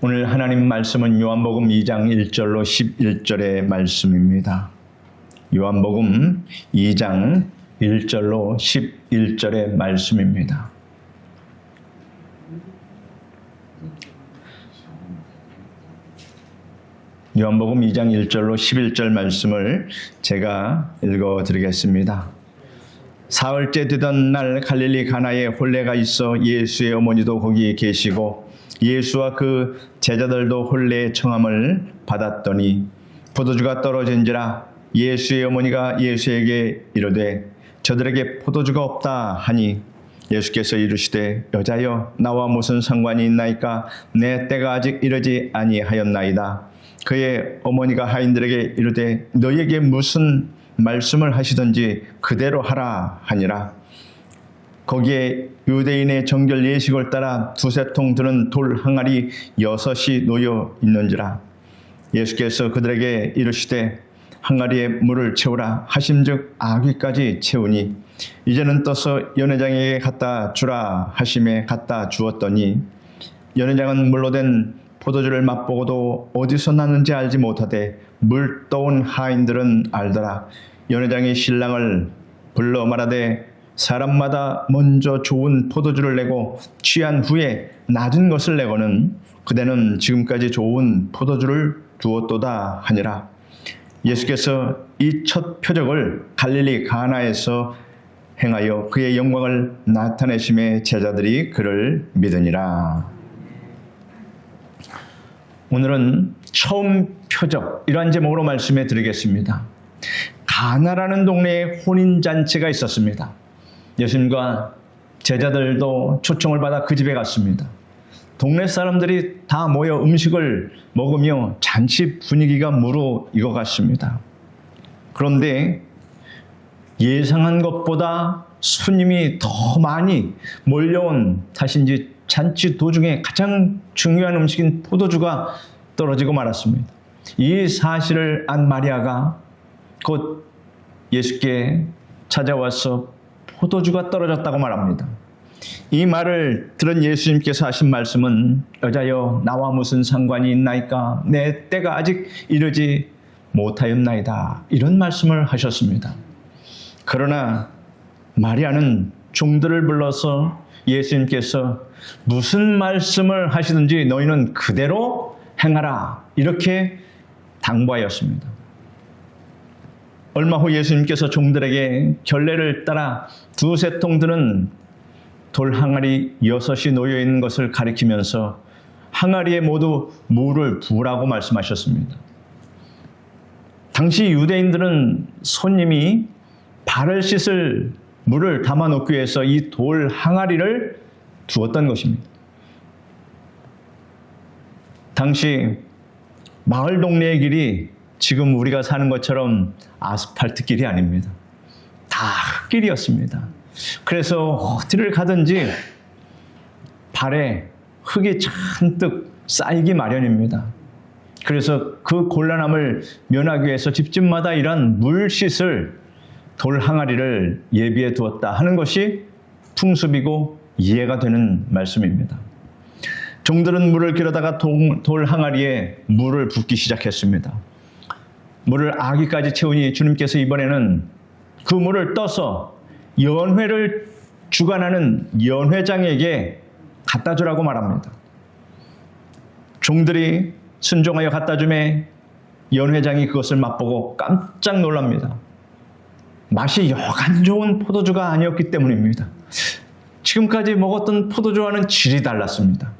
오늘 하나님 말씀은 요한복음 2장 1절로 11절의 말씀입니다. 요한복음 2장 1절로 11절의 말씀입니다. 요한복음 2장 1절로 11절 말씀을 제가 읽어드리겠습니다. 사흘째 되던 날 갈릴리 가나에 혼례가 있어 예수의 어머니도 거기 계시고 예수와 그 제자들도 혼례의 청함을 받았더니 포도주가 떨어진지라 예수의 어머니가 예수에게 이르되 저들에게 포도주가 없다 하니 예수께서 이르시되 여자여 나와 무슨 상관이 있나이까 내 때가 아직 이르지 아니하였나이다. 그의 어머니가 하인들에게 이르되 너희에게 무슨 말씀을 하시든지 그대로 하라 하니라. 거기에 유대인의 정결 예식을 따라 두세 통 드는 돌 항아리 6이 놓여 있는지라. 예수께서 그들에게 이르시되 항아리에 물을 채우라 하심즉 아귀까지 채우니 이제는 떠서 연회장에게 갖다 주라 하심에 갖다 주었더니 연회장은 물로 된 포도주를 맛보고도 어디서 났는지 알지 못하되 물 떠온 하인들은 알더라. 연회장이 신랑을 불러 말하되 사람마다 먼저 좋은 포도주를 내고 취한 후에 낮은 것을 내고는 그대는 지금까지 좋은 포도주를 두었도다 하니라. 예수께서 이 첫 표적을 갈릴리 가나에서 행하여 그의 영광을 나타내심에 제자들이 그를 믿으니라. 오늘은 처음 표적, 이러한 제목으로 말씀해 드리겠습니다. 가나라는 동네에 혼인잔치가 있었습니다. 예수님과 제자들도 초청을 받아 그 집에 갔습니다. 동네 사람들이 다 모여 음식을 먹으며 잔치 분위기가 무르익어갔습니다. 그런데 예상한 것보다 손님이 더 많이 몰려온 탓인지 잔치 도중에 가장 중요한 음식인 포도주가 떨어지고 말았습니다. 이 사실을 안 마리아가 곧 예수께 찾아와서 포도주가 떨어졌다고 말합니다. 이 말을 들은 예수님께서 하신 말씀은 여자여 나와 무슨 상관이 있나이까 내 때가 아직 이르지 못하였나이다. 이런 말씀을 하셨습니다. 그러나 마리아는 종들을 불러서 예수님께서 무슨 말씀을 하시든지 너희는 그대로 행하라 이렇게 당부하였습니다. 얼마 후 예수님께서 종들에게 결례를 따라 두세 통 드는 돌 항아리 6이 놓여 있는 것을 가리키면서 항아리에 모두 물을 부으라고 말씀하셨습니다. 당시 유대인들은 손님이 발을 씻을 물을 담아 놓기 위해서 이 돌 항아리를 두었던 것입니다. 당시 마을 동네의 길이 지금 우리가 사는 것처럼 아스팔트 길이 아닙니다. 다 흙길이었습니다. 그래서 어디를 가든지 발에 흙이 잔뜩 쌓이기 마련입니다. 그래서 그 곤란함을 면하기 위해서 집집마다 이런 물 씻을 돌 항아리를 예비해 두었다 하는 것이 풍습이고 이해가 되는 말씀입니다. 종들은 물을 길어다가 돌 항아리에 물을 붓기 시작했습니다. 물을 아귀까지 채우니 주님께서 이번에는 그 물을 떠서 연회를 주관하는 연회장에게 갖다 주라고 말합니다. 종들이 순종하여 갖다 주매 연회장이 그것을 맛보고 깜짝 놀랍니다. 맛이 여간 좋은 포도주가 아니었기 때문입니다. 지금까지 먹었던 포도주와는 질이 달랐습니다.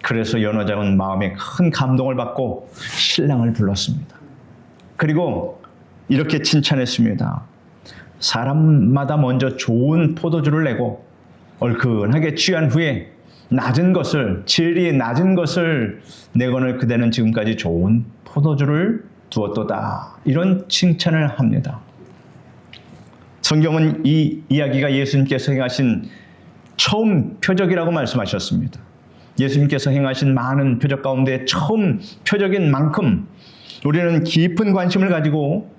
그래서 연회장은 마음에 큰 감동을 받고 신랑을 불렀습니다. 그리고 이렇게 칭찬했습니다. 사람마다 먼저 좋은 포도주를 내고 얼큰하게 취한 후에 낮은 것을, 질이 낮은 것을 내거늘 그대는 지금까지 좋은 포도주를 두었도다. 이런 칭찬을 합니다. 성경은 이 이야기가 예수님께서 행하신 처음 표적이라고 말씀하셨습니다. 예수님께서 행하신 많은 표적 가운데 처음 표적인 만큼 우리는 깊은 관심을 가지고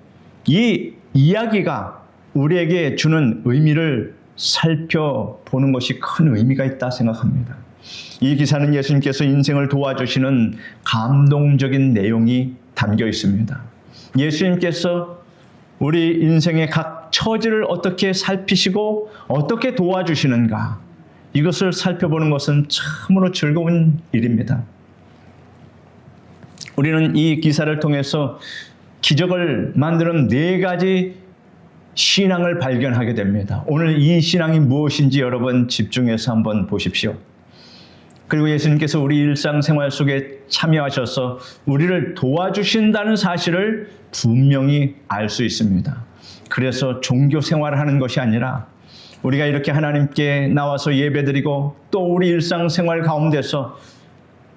이 이야기가 우리에게 주는 의미를 살펴보는 것이 큰 의미가 있다 생각합니다. 이 기사는 예수님께서 인생을 도와주시는 감동적인 내용이 담겨 있습니다. 예수님께서 우리 인생의 각 처지를 어떻게 살피시고 어떻게 도와주시는가, 이것을 살펴보는 것은 참으로 즐거운 일입니다. 우리는 이 기사를 통해서 기적을 만드는 4가지 신앙을 발견하게 됩니다. 오늘 이 신앙이 무엇인지 여러분 집중해서 한번 보십시오. 그리고 예수님께서 우리 일상생활 속에 참여하셔서 우리를 도와주신다는 사실을 분명히 알 수 있습니다. 그래서 종교 생활을 하는 것이 아니라 우리가 이렇게 하나님께 나와서 예배드리고 또 우리 일상생활 가운데서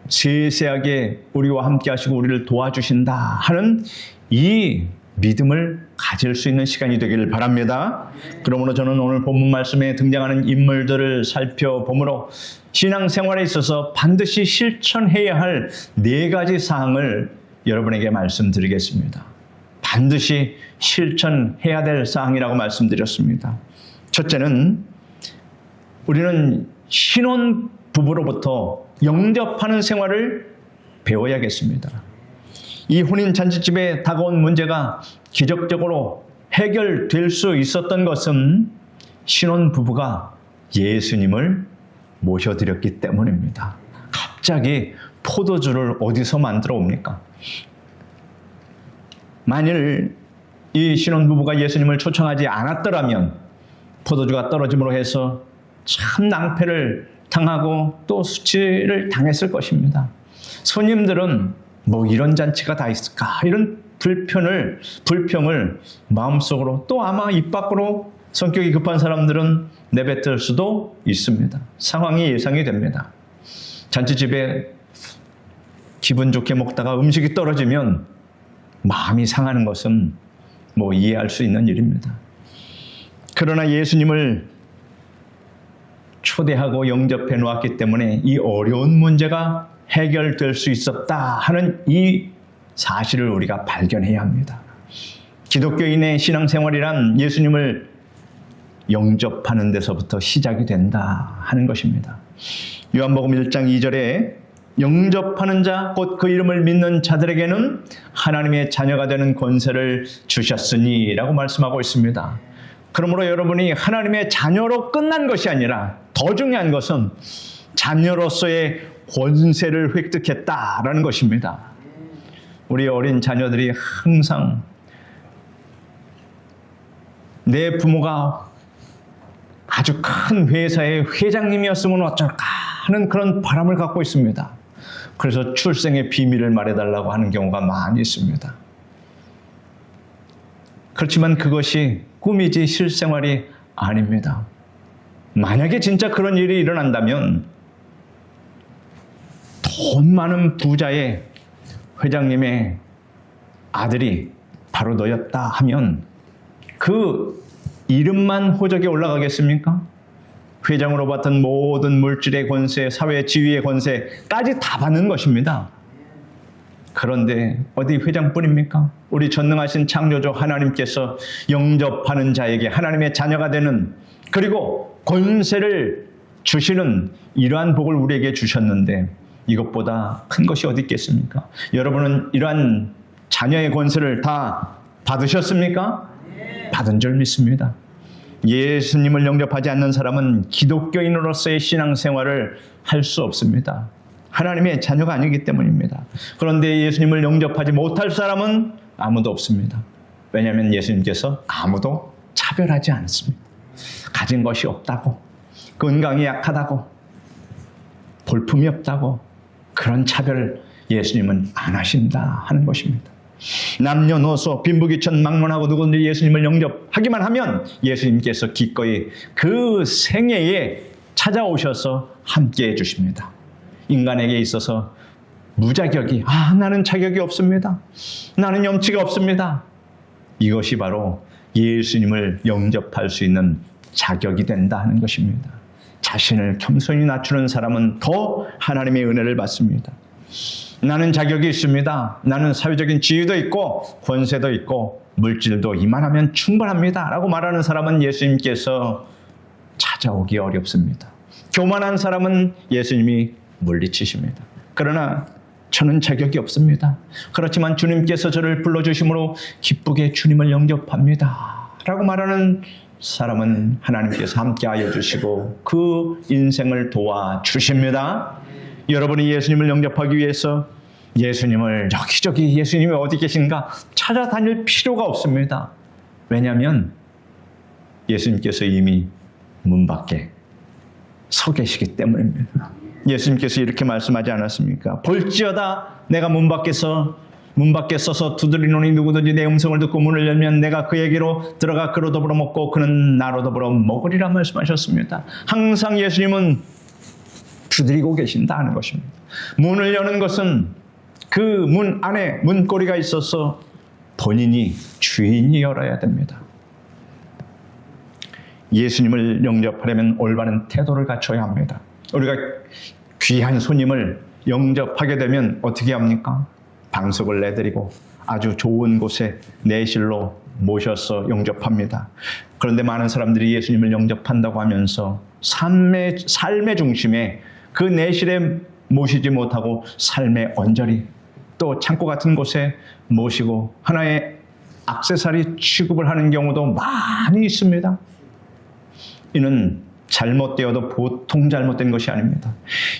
세세하게 우리와 함께 하시고 우리를 도와주신다 하는 이 믿음을 가질 수 있는 시간이 되기를 바랍니다. 그러므로 저는 오늘 본문 말씀에 등장하는 인물들을 살펴보므로 신앙생활에 있어서 반드시 실천해야 할 4가지 사항을 여러분에게 말씀드리겠습니다. 반드시 실천해야 될 사항이라고 말씀드렸습니다. 첫째는 우리는 신혼부부로부터 영접하는 생활을 배워야겠습니다. 이 혼인잔치집에 다가온 문제가 기적적으로 해결될 수 있었던 것은 신혼부부가 예수님을 모셔드렸기 때문입니다. 갑자기 포도주를 어디서 만들어 옵니까? 만일 이 신혼부부가 예수님을 초청하지 않았더라면 포도주가 떨어짐으로 해서 참 낭패를 당하고 또 수치를 당했을 것입니다. 손님들은 뭐 이런 잔치가 다 있을까? 이런 불평을 마음속으로 또 아마 입 밖으로 성격이 급한 사람들은 내뱉을 수도 있습니다. 상황이 예상이 됩니다. 잔치집에 기분 좋게 먹다가 음식이 떨어지면 마음이 상하는 것은 뭐 이해할 수 있는 일입니다. 그러나 예수님을 초대하고 영접해 놓았기 때문에 이 어려운 문제가 해결될 수 있었다 하는 이 사실을 우리가 발견해야 합니다. 기독교인의 신앙생활이란 예수님을 영접하는 데서부터 시작이 된다 하는 것입니다. 요한복음 1장 2절에 영접하는 자, 곧 그 이름을 믿는 자들에게는 하나님의 자녀가 되는 권세를 주셨으니 라고 말씀하고 있습니다. 그러므로 여러분이 하나님의 자녀로 끝난 것이 아니라 더 중요한 것은 자녀로서의 권세를 획득했다라는 것입니다. 우리 어린 자녀들이 항상 내 부모가 아주 큰 회사의 회장님이었으면 어쩔까 하는 그런 바람을 갖고 있습니다. 그래서 출생의 비밀을 말해달라고 하는 경우가 많이 있습니다. 그렇지만 그것이 꿈이지 실생활이 아닙니다. 만약에 진짜 그런 일이 일어난다면 돈 많은 부자의 회장님의 아들이 바로 너였다 하면 그 이름만 호적에 올라가겠습니까? 회장으로 받은 모든 물질의 권세, 사회 지위의 권세까지 다 받는 것입니다. 그런데 어디 회장뿐입니까? 우리 전능하신 창조주 하나님께서 영접하는 자에게 하나님의 자녀가 되는, 그리고 권세를 주시는 이러한 복을 우리에게 주셨는데 이것보다 큰 것이 어디 있겠습니까? 여러분은 이러한 자녀의 권세를 다 받으셨습니까? 받은 줄 믿습니다. 예수님을 영접하지 않는 사람은 기독교인으로서의 신앙생활을 할 수 없습니다. 하나님의 자녀가 아니기 때문입니다. 그런데 예수님을 영접하지 못할 사람은 아무도 없습니다. 왜냐하면 예수님께서 아무도 차별하지 않습니다. 가진 것이 없다고, 건강이 약하다고, 볼품이 없다고, 그런 차별을 예수님은 안 하신다 하는 것입니다. 남녀노소 빈부귀천 막론하고 누구든지 예수님을 영접하기만 하면 예수님께서 기꺼이 그 생애에 찾아오셔서 함께해 주십니다. 인간에게 있어서 무자격이, 나는 자격이 없습니다, 나는 염치가 없습니다, 이것이 바로 예수님을 영접할 수 있는 자격이 된다 하는 것입니다. 자신을 겸손히 낮추는 사람은 더 하나님의 은혜를 받습니다. 나는 자격이 있습니다, 나는 사회적인 지위도 있고 권세도 있고 물질도 이만하면 충분합니다 라고 말하는 사람은 예수님께서 찾아오기 어렵습니다. 교만한 사람은 예수님이 물리치십니다. 그러나 저는 자격이 없습니다. 그렇지만 주님께서 저를 불러주심으로 기쁘게 주님을 영접합니다. 라고 말하는 사람은 하나님께서 함께하여 주시고 그 인생을 도와주십니다. 여러분이 예수님을 영접하기 위해서 예수님을 여기저기 예수님이 어디 계신가 찾아다닐 필요가 없습니다. 왜냐하면 예수님께서 이미 문 밖에 서 계시기 때문입니다. 예수님께서 이렇게 말씀하지 않았습니까? 볼지어다 내가 문 밖에 서서 두드리노니 누구든지 내 음성을 듣고 문을 열면 내가 그에게로 들어가 그로 더불어 먹고 그는 나로 더불어 먹으리라 말씀하셨습니다. 항상 예수님은 두드리고 계신다 하는 것입니다. 문을 여는 것은 그 문 안에 문고리가 있어서 본인이 주인이 열어야 됩니다. 예수님을 영접하려면 올바른 태도를 갖춰야 합니다. 우리가 귀한 손님을 영접하게 되면 어떻게 합니까? 방석을 내드리고 아주 좋은 곳에 내실로 모셔서 영접합니다. 그런데 많은 사람들이 예수님을 영접한다고 하면서 삶의 중심에 그 내실에 모시지 못하고 삶의 언저리 또 창고 같은 곳에 모시고 하나의 액세서리 취급을 하는 경우도 많이 있습니다. 이는 잘못되어도 보통 잘못된 것이 아닙니다.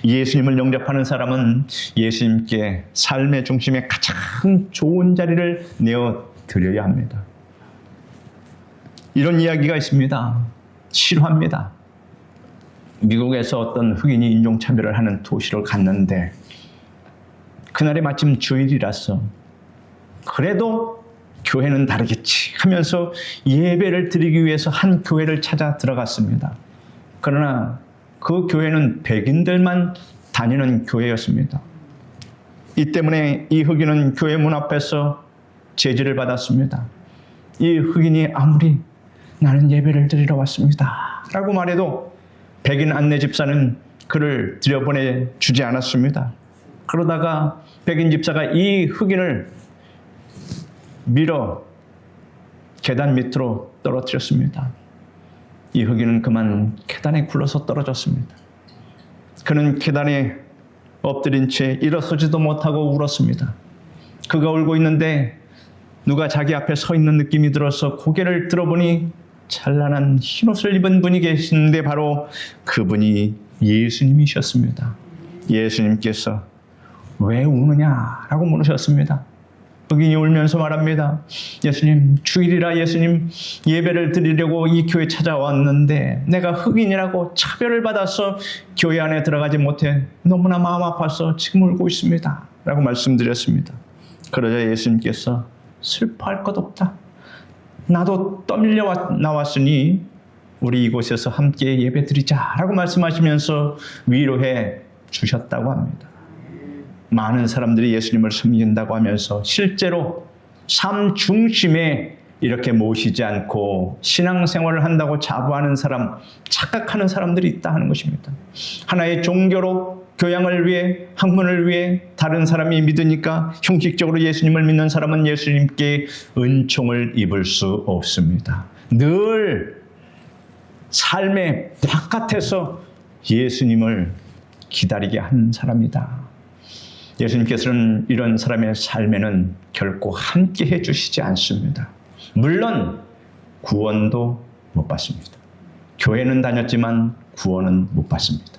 예수님을 영접하는 사람은 예수님께 삶의 중심에 가장 좋은 자리를 내어드려야 합니다. 이런 이야기가 있습니다. 실화입니다. 미국에서 어떤 흑인이 인종차별을 하는 도시를 갔는데 그날이 마침 주일이라서 그래도 교회는 다르겠지 하면서 예배를 드리기 위해서 한 교회를 찾아 들어갔습니다. 그러나 그 교회는 백인들만 다니는 교회였습니다. 이 때문에 이 흑인은 교회 문 앞에서 제지를 받았습니다. 이 흑인이 아무리 나는 예배를 드리러 왔습니다 라고 말해도 백인 안내 집사는 그를 들여보내주지 않았습니다. 그러다가 백인 집사가 이 흑인을 밀어 계단 밑으로 떨어뜨렸습니다. 이 흑인은 그만 계단에 굴러서 떨어졌습니다. 그는 계단에 엎드린 채 일어서지도 못하고 울었습니다. 그가 울고 있는데 누가 자기 앞에 서 있는 느낌이 들어서 고개를 들어보니 찬란한 흰옷을 입은 분이 계시는데 바로 그분이 예수님이셨습니다. 예수님께서 왜 우느냐라고 물으셨습니다. 흑인이 울면서 말합니다. 예수님, 주일이라 예수님 예배를 드리려고 이 교회 찾아왔는데 내가 흑인이라고 차별을 받아서 교회 안에 들어가지 못해 너무나 마음 아파서 지금 울고 있습니다 라고 말씀드렸습니다. 그러자 예수님께서 슬퍼할 것 없다. 나도 떠밀려 나왔으니 우리 이곳에서 함께 예배 드리자 라고 말씀하시면서 위로해 주셨다고 합니다. 많은 사람들이 예수님을 섬긴다고 하면서 실제로 삶 중심에 이렇게 모시지 않고 신앙생활을 한다고 자부하는 사람, 착각하는 사람들이 있다 하는 것입니다. 하나의 종교로 교양을 위해, 학문을 위해 다른 사람이 믿으니까 형식적으로 예수님을 믿는 사람은 예수님께 은총을 입을 수 없습니다. 늘 삶의 바깥에서 예수님을 기다리게 한 사람이다. 예수님께서는 이런 사람의 삶에는 결코 함께 해주시지 않습니다. 물론 구원도 못 받습니다. 교회는 다녔지만 구원은 못 받습니다.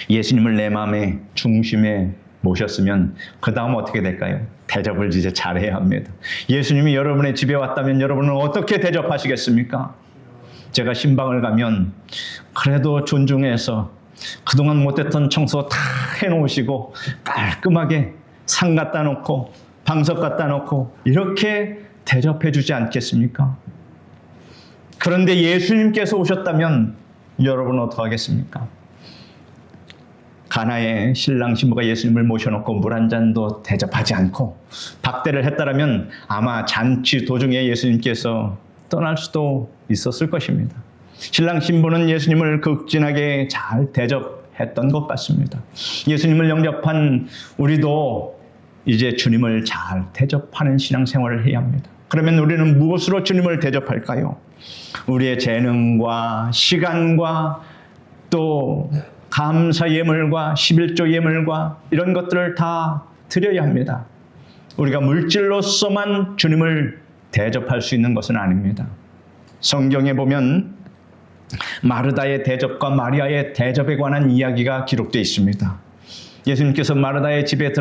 예수님을 내 마음의 중심에 모셨으면 그 다음 어떻게 될까요? 대접을 이제 잘해야 합니다. 예수님이 여러분의 집에 왔다면 여러분은 어떻게 대접하시겠습니까? 제가 신방을 가면 그래도 존중해서 그동안 못했던 청소 다 해놓으시고 깔끔하게 상 갖다 놓고 방석 갖다 놓고 이렇게 대접해 주지 않겠습니까? 그런데 예수님께서 오셨다면 여러분은 어떻게 하겠습니까? 가나의 신랑 신부가 예수님을 모셔놓고 물 한 잔도 대접하지 않고 박대를 했다라면 아마 잔치 도중에 예수님께서 떠날 수도 있었을 것입니다. 신랑 신부는 예수님을 극진하게 잘 대접했던 것 같습니다. 예수님을 영접한 우리도 이제 주님을 잘 대접하는 신앙생활을 해야 합니다. 그러면 우리는 무엇으로 주님을 대접할까요? 우리의 재능과 시간과 또 감사 예물과 11조 예물과 이런 것들을 다 드려야 합니다. 우리가 물질로서만 주님을 대접할 수 있는 것은 아닙니다. 성경에 보면 마르다의 대접과 마리아의 대접에 관한 이야기가 기록되어 있습니다. 예수님께서 마르다의 집에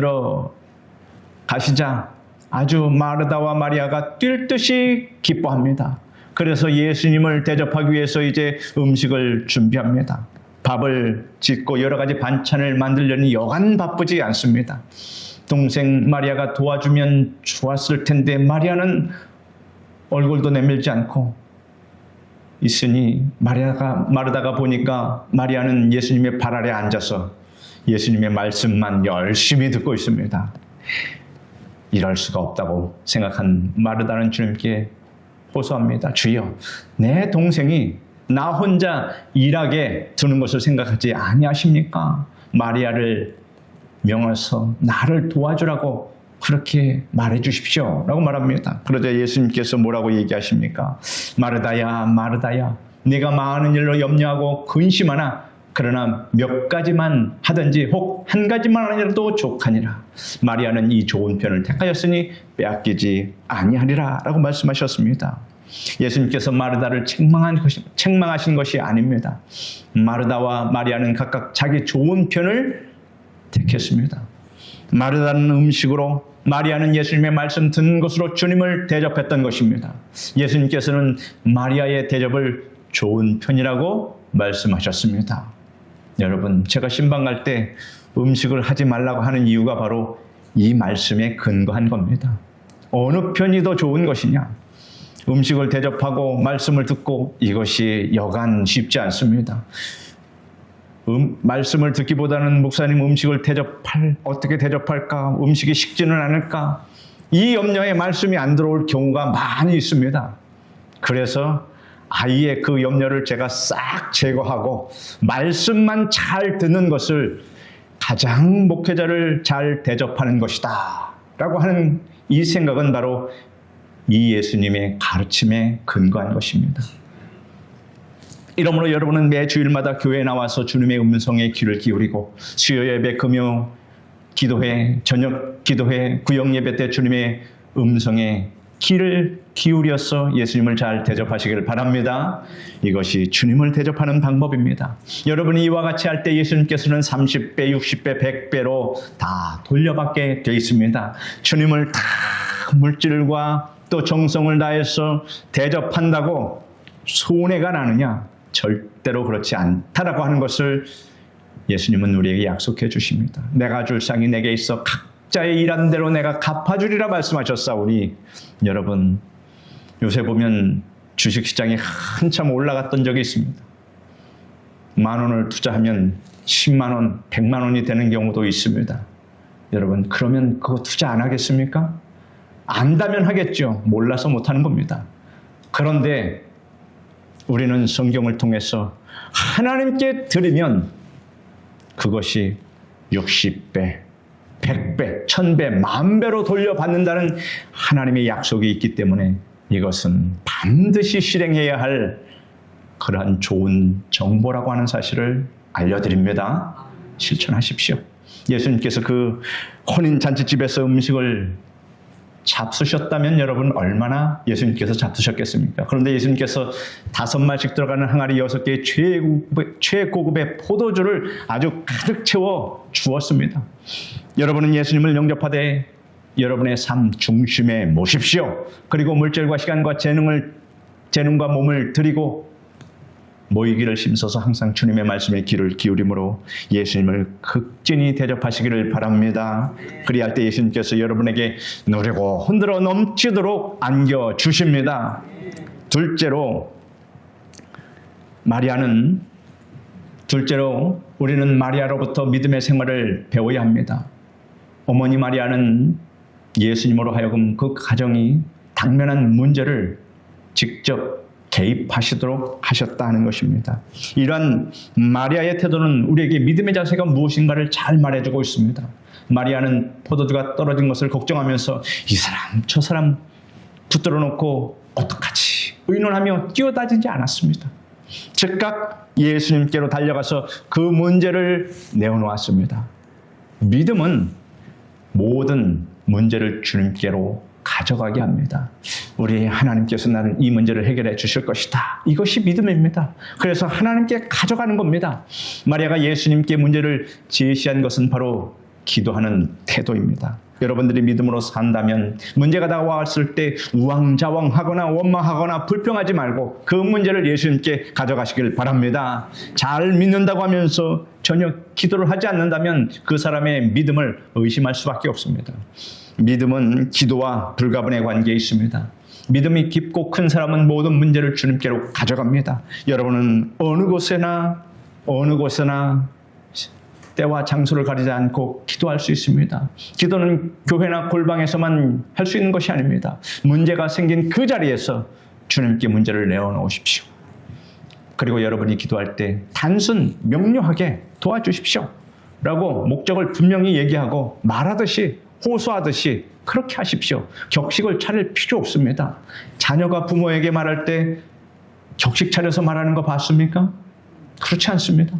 들어가시자 아주 마르다와 마리아가 뛸 듯이 기뻐합니다. 그래서 예수님을 대접하기 위해서 이제 음식을 준비합니다. 밥을 짓고 여러 가지 반찬을 만들려니 여간 바쁘지 않습니다. 동생 마리아가 도와주면 좋았을 텐데 마리아는 얼굴도 내밀지 않고 있으니 마르다가 보니까 마리아는 예수님의 발 아래 앉아서 예수님의 말씀만 열심히 듣고 있습니다. 이럴 수가 없다고 생각한 마르다는 주님께 호소합니다. 주여, 내 동생이 나 혼자 일하게 두는 것을 생각하지 아니하십니까? 마리아를 명해서 나를 도와주라고 그렇게 말해 주십시오 라고 말합니다. 그러자 예수님께서 뭐라고 얘기하십니까? 마르다야, 마르다야, 네가 많은 일로 염려하고 근심하나 그러나 몇 가지만 하든지 혹 한 가지만 하더라도 족하니라. 마리아는 이 좋은 편을 택하였으니 빼앗기지 아니하리라 라고 말씀하셨습니다. 예수님께서 마르다를 책망하신 것이 아닙니다. 마르다와 마리아는 각각 자기 좋은 편을 택했습니다. 마르다는 음식으로, 마리아는 예수님의 말씀 듣는 것으로 주님을 대접했던 것입니다. 예수님께서는 마리아의 대접을 좋은 편이라고 말씀하셨습니다. 여러분, 제가 신방 갈 때 음식을 하지 말라고 하는 이유가 바로 이 말씀에 근거한 겁니다. 어느 편이 더 좋은 것이냐? 음식을 대접하고 말씀을 듣고 이것이 여간 쉽지 않습니다. 말씀을 듣기보다는 목사님 음식을 어떻게 대접할까? 음식이 식지는 않을까? 이 염려에 말씀이 안 들어올 경우가 많이 있습니다. 그래서 아예 그 염려를 제가 싹 제거하고 말씀만 잘 듣는 것을 가장 목회자를 잘 대접하는 것이다 라고 하는 이 생각은 바로 이 예수님의 가르침에 근거한 것입니다. 이러므로 여러분은 매 주일마다 교회에 나와서 주님의 음성에 귀를 기울이고 수요 예배, 금요 기도회, 저녁 기도회, 구역 예배 때 주님의 음성에 귀를 기울여서 예수님을 잘 대접하시기를 바랍니다. 이것이 주님을 대접하는 방법입니다. 여러분이 이와 같이 할 때 예수님께서는 30배, 60배, 100배로 다 돌려받게 되어 있습니다. 주님을 다 물질과 또 정성을 다해서 대접한다고 손해가 나느냐? 절대로 그렇지 않다라고 하는 것을 예수님은 우리에게 약속해 주십니다. 내가 줄 상이 내게 있어 각자의 일한 대로 내가 갚아주리라 말씀하셨사오니, 여러분 요새 보면 주식시장이 한참 올라갔던 적이 있습니다. 10,000원을 투자하면 10만원, 100만원이 되는 경우도 있습니다. 여러분, 그러면 그거 투자 안 하겠습니까? 안다면 하겠죠. 몰라서 못하는 겁니다. 그런데 우리는 성경을 통해서 하나님께 드리면 그것이 60배, 100배, 1000배, 10,000배로 돌려받는다는 하나님의 약속이 있기 때문에 이것은 반드시 실행해야 할 그러한 좋은 정보라고 하는 사실을 알려드립니다. 실천하십시오. 예수님께서 그 혼인잔치집에서 음식을 잡수셨다면 여러분 얼마나 예수님께서 잡수셨겠습니까? 그런데 예수님께서 5마씩 들어가는 항아리 6개의 최고급의 포도주를 아주 가득 채워 주었습니다. 여러분은 예수님을 영접하되 여러분의 삶 중심에 모십시오. 그리고 물질과 시간과 재능과 몸을 드리고 모이기를 힘써서 항상 주님의 말씀에 귀를 기울임으로 예수님을 극진히 대접하시기를 바랍니다. 그리할 때 예수님께서 여러분에게 누리고 흔들어 넘치도록 안겨주십니다. 둘째로 우리는 마리아로부터 믿음의 생활을 배워야 합니다. 어머니 마리아는 예수님으로 하여금 그 가정이 당면한 문제를 직접 개입하시도록 하셨다는 것입니다. 이러한 마리아의 태도는 우리에게 믿음의 자세가 무엇인가를 잘 말해주고 있습니다. 마리아는 포도주가 떨어진 것을 걱정하면서 이 사람 저 사람 붙들어 놓고 어떡하지 의논하며 뛰어다니지 않았습니다. 즉각 예수님께로 달려가서 그 문제를 내어놓았습니다. 믿음은 모든 문제를 주님께로 가져가게 합니다. 우리 하나님께서 나는 이 문제를 해결해 주실 것이다. 이것이 믿음입니다. 그래서 하나님께 가져가는 겁니다. 마리아가 예수님께 문제를 제시한 것은 바로 기도하는 태도입니다. 여러분들이 믿음으로 산다면 문제가 다가왔을 때 우왕좌왕하거나 원망하거나 불평하지 말고 그 문제를 예수님께 가져가시길 바랍니다. 잘 믿는다고 하면서 전혀 기도를 하지 않는다면 그 사람의 믿음을 의심할 수밖에 없습니다. 믿음은 기도와 불가분의 관계에 있습니다. 믿음이 깊고 큰 사람은 모든 문제를 주님께로 가져갑니다. 여러분은 어느 곳에나 때와 장소를 가리지 않고 기도할 수 있습니다. 기도는 교회나 골방에서만 할 수 있는 것이 아닙니다. 문제가 생긴 그 자리에서 주님께 문제를 내어놓으십시오. 그리고 여러분이 기도할 때 단순 명료하게 도와주십시오 라고 목적을 분명히 얘기하고 말하듯이 호소하듯이 그렇게 하십시오. 격식을 차릴 필요 없습니다. 자녀가 부모에게 말할 때 격식 차려서 말하는 거 봤습니까? 그렇지 않습니다.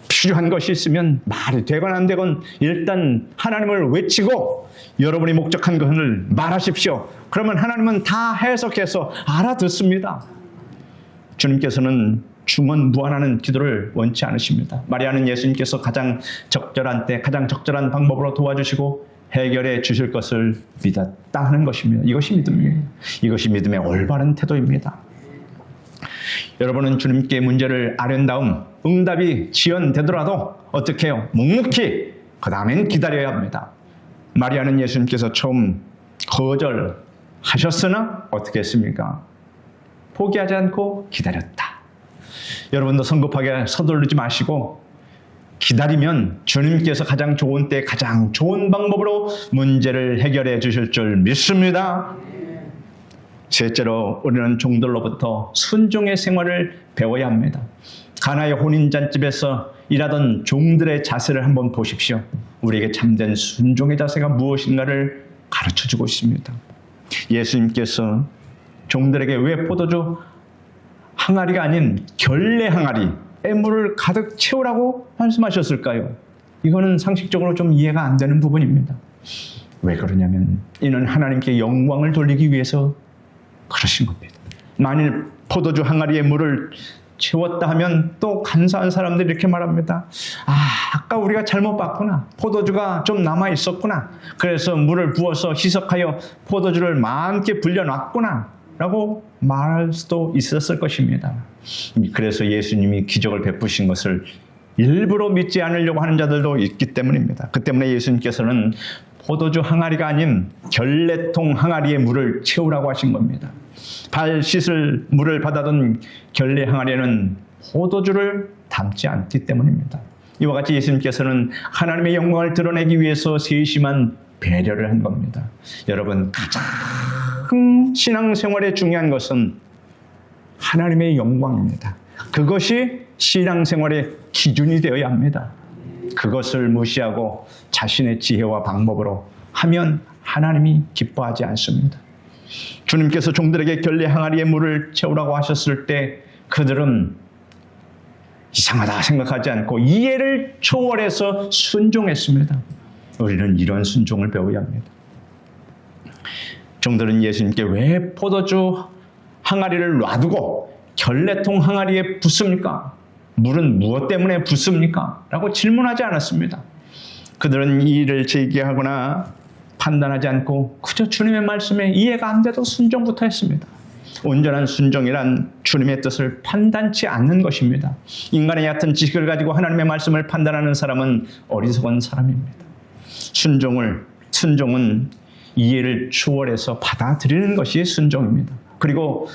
필요한 것이 있으면 말이 되건 안 되건 일단 하나님을 외치고 여러분이 목적한 것을 말하십시오. 그러면 하나님은 다 해석해서 알아듣습니다. 주님께서는 중언무언하는 기도를 원치 않으십니다. 마리아는 예수님께서 가장 적절한 때 가장 적절한 방법으로 도와주시고 해결해 주실 것을 믿었다 하는 것입니다. 이것이 믿음이에요. 이것이 믿음의 올바른 태도입니다. 여러분은 주님께 문제를 아뢰은 다음 응답이 지연되더라도 어떻게 해요? 묵묵히 그 다음엔 기다려야 합니다. 마리아는 예수님께서 처음 거절하셨으나 어떻게 했습니까? 포기하지 않고 기다렸다. 여러분도 성급하게 서두르지 마시고 기다리면 주님께서 가장 좋은 때 가장 좋은 방법으로 문제를 해결해 주실 줄 믿습니다. 셋째로 우리는 종들로부터 순종의 생활을 배워야 합니다. 가나의 혼인잔집에서 일하던 종들의 자세를 한번 보십시오. 우리에게 참된 순종의 자세가 무엇인가를 가르쳐주고 있습니다. 예수님께서 종들에게 왜 포도주 항아리가 아닌 결례 항아리에 물을 가득 채우라고 말씀하셨을까요? 이거는 상식적으로 좀 이해가 안 되는 부분입니다. 왜 그러냐면 이는 하나님께 영광을 돌리기 위해서 그러신 겁니다. 만일 포도주 항아리에 물을 채웠다 하면 또 간사한 사람들이 이렇게 말합니다. 아까 우리가 잘못 봤구나. 포도주가 좀 남아 있었구나. 그래서 물을 부어서 희석하여 포도주를 많게 불려놨구나 라고 말할 수도 있었을 것입니다. 그래서 예수님이 기적을 베푸신 것을 일부러 믿지 않으려고 하는 자들도 있기 때문입니다. 그 때문에 예수님께서는 포도주 항아리가 아닌 결례통 항아리에 물을 채우라고 하신 겁니다. 발 씻을 물을 받아둔 결례 항아리에는 포도주를 담지 않기 때문입니다. 이와 같이 예수님께서는 하나님의 영광을 드러내기 위해서 세심한 배려를 한 겁니다. 여러분, 가장 신앙생활에 중요한 것은 하나님의 영광입니다. 그것이 신앙생활의 기준이 되어야 합니다. 그것을 무시하고 자신의 지혜와 방법으로 하면 하나님이 기뻐하지 않습니다. 주님께서 종들에게 결례 항아리에 물을 채우라고 하셨을 때 그들은 이상하다 생각하지 않고 이해를 초월해서 순종했습니다. 우리는 이런 순종을 배워야 합니다. 종들은 예수님께 왜 포도주 항아리를 놔두고 결례통 항아리에 붓습니까? 물은 무엇 때문에 붓습니까? 라고 질문하지 않았습니다. 그들은 이 일을 제기하거나 판단하지 않고 그저 주님의 말씀에 이해가 안 돼도 순종부터 했습니다. 온전한 순종이란 주님의 뜻을 판단치 않는 것입니다. 인간의 얕은 지식을 가지고 하나님의 말씀을 판단하는 사람은 어리석은 사람입니다. 순종은 이해를 초월해서 받아들이는 것이 순종입니다. 그리고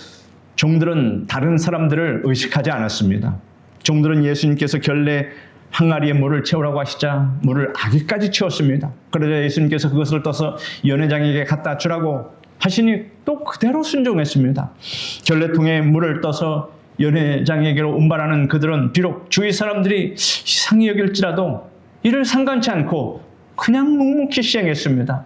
종들은 다른 사람들을 의식하지 않았습니다. 종들은 예수님께서 결례 항아리에 물을 채우라고 하시자 물을 아기까지 채웠습니다. 그러자 예수님께서 그것을 떠서 연회장에게 갖다 주라고 하시니 또 그대로 순종했습니다. 결례통에 물을 떠서 연회장에게로 운반하는 그들은 비록 주위 사람들이 이상히 여길지라도 이를 상관치 않고 그냥 묵묵히 시행했습니다.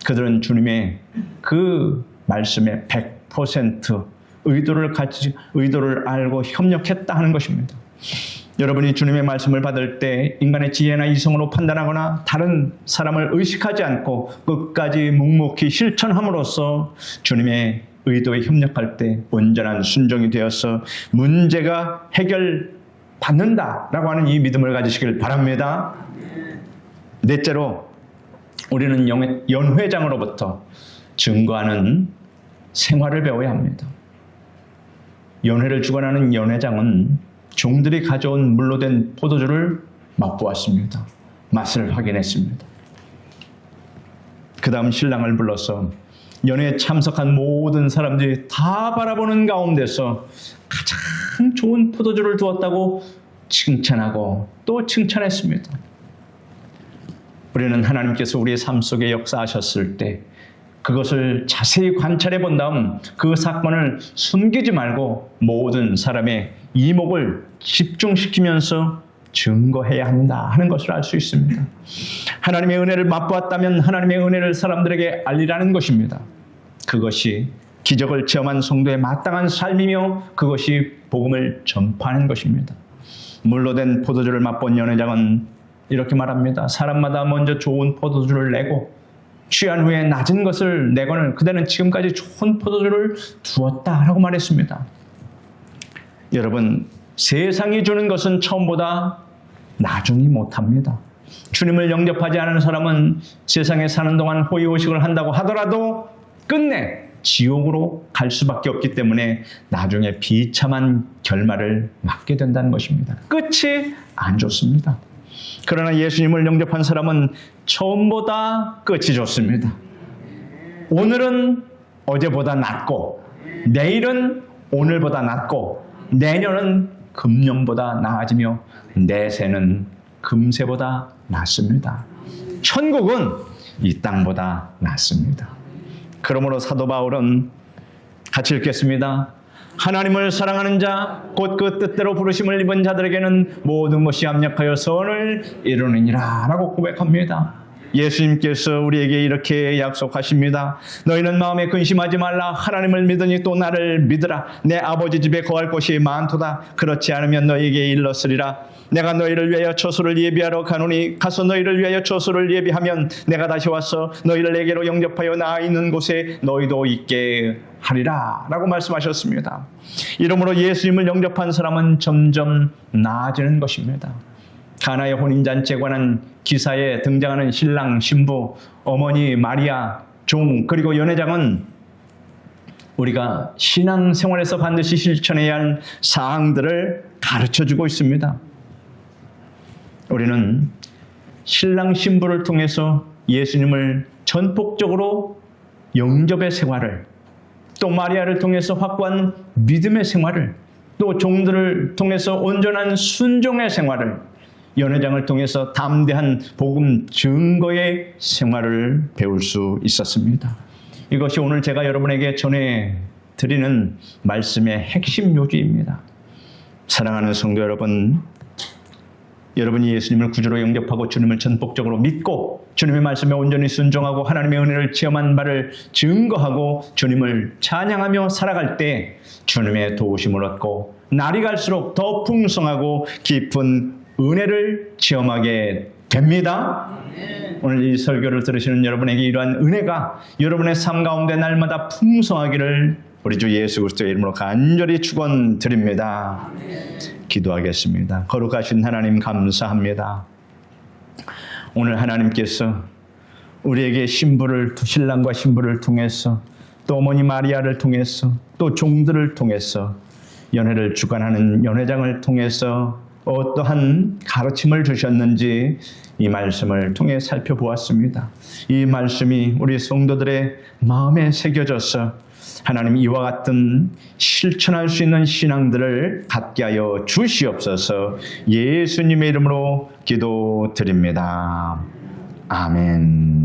그들은 주님의 그 말씀에 100% 의도를 알고 협력했다 하는 것입니다. 여러분이 주님의 말씀을 받을 때 인간의 지혜나 이성으로 판단하거나 다른 사람을 의식하지 않고 끝까지 묵묵히 실천함으로써 주님의 의도에 협력할 때 온전한 순종이 되어서 문제가 해결받는다라고 하는 이 믿음을 가지시길 바랍니다. 넷째로 우리는 연회장으로부터 증거하는 생활을 배워야 합니다. 연회를 주관하는 연회장은 종들이 가져온 물로 된 포도주를 맛보았습니다. 맛을 확인했습니다. 그 다음 신랑을 불러서 연회에 참석한 모든 사람들이 다 바라보는 가운데서 가장 좋은 포도주를 두었다고 칭찬하고 또 칭찬했습니다. 우리는 하나님께서 우리의 삶 속에 역사하셨을 때 그것을 자세히 관찰해 본 다음 그 사건을 숨기지 말고 모든 사람의 이목을 집중시키면서 증거해야 한다 하는 것을 알 수 있습니다. 하나님의 은혜를 맛보았다면 하나님의 은혜를 사람들에게 알리라는 것입니다. 그것이 기적을 체험한 성도의 마땅한 삶이며 그것이 복음을 전파하는 것입니다. 물로 된 포도주를 맛본 연회장은 이렇게 말합니다. 사람마다 먼저 좋은 포도주를 내고 취한 후에 낮은 것을 내거늘 그대는 지금까지 좋은 포도주를 두었다라고 말했습니다. 여러분, 세상이 주는 것은 처음보다 나중이 못합니다. 주님을 영접하지 않은 사람은 세상에 사는 동안 호의호식을 한다고 하더라도 끝내 지옥으로 갈 수밖에 없기 때문에 나중에 비참한 결말을 맞게 된다는 것입니다. 끝이 안 좋습니다. 그러나 예수님을 영접한 사람은 처음보다 끝이 좋습니다. 오늘은 어제보다 낫고 내일은 오늘보다 낫고 내년은 금년보다 나아지며 내세는 금세보다 낫습니다. 천국은 이 땅보다 낫습니다. 그러므로 사도 바울은 같이 읽겠습니다. 하나님을 사랑하는 자, 곧 그 뜻대로 부르심을 입은 자들에게는 모든 것이 합력하여 선을 이루느니라 라고 고백합니다. 예수님께서 우리에게 이렇게 약속하십니다. 너희는 마음에 근심하지 말라. 하나님을 믿으니 또 나를 믿으라. 내 아버지 집에 거할 곳이 많도다. 그렇지 않으면 너희에게 일렀으리라. 내가 너희를 위하여 처소를 예비하러 가노니 가서 너희를 위하여 처소를 예비하면 내가 다시 와서 너희를 내게로 영접하여 나 있는 곳에 너희도 있게 하리라 라고 말씀하셨습니다. 이러므로 예수님을 영접한 사람은 점점 나아지는 것입니다. 가나의 혼인잔치에 관한 기사에 등장하는 신랑, 신부, 어머니, 마리아, 종 그리고 연회장은 우리가 신앙생활에서 반드시 실천해야 할 사항들을 가르쳐주고 있습니다. 우리는 신랑, 신부를 통해서 예수님을 전폭적으로 영접의 생활을, 또 마리아를 통해서 확고한 믿음의 생활을, 또 종들을 통해서 온전한 순종의 생활을, 연회장을 통해서 담대한 복음 증거의 생활을 배울 수 있었습니다. 이것이 오늘 제가 여러분에게 전해드리는 말씀의 핵심 요지입니다. 사랑하는 성도 여러분, 여러분이 예수님을 구주로 영접하고 주님을 전폭적으로 믿고 주님의 말씀에 온전히 순종하고 하나님의 은혜를 체험한 바를 증거하고 주님을 찬양하며 살아갈 때 주님의 도우심을 얻고 날이 갈수록 더 풍성하고 깊은 은혜를 체험하게 됩니다. 오늘 이 설교를 들으시는 여러분에게 이러한 은혜가 여러분의 삶 가운데 날마다 풍성하기를 우리 주 예수 그리스도의 이름으로 간절히 축원드립니다. 기도하겠습니다. 거룩하신 하나님 감사합니다. 오늘 하나님께서 우리에게 신랑과 신부를 통해서 또 어머니 마리아를 통해서 또 종들을 통해서 연회를 주관하는 연회장을 통해서 어떠한 가르침을 주셨는지 이 말씀을 통해 살펴보았습니다. 이 말씀이 우리 성도들의 마음에 새겨져서 하나님 이와 같은 실천할 수 있는 신앙들을 갖게 하여 주시옵소서. 예수님의 이름으로 기도드립니다. 아멘.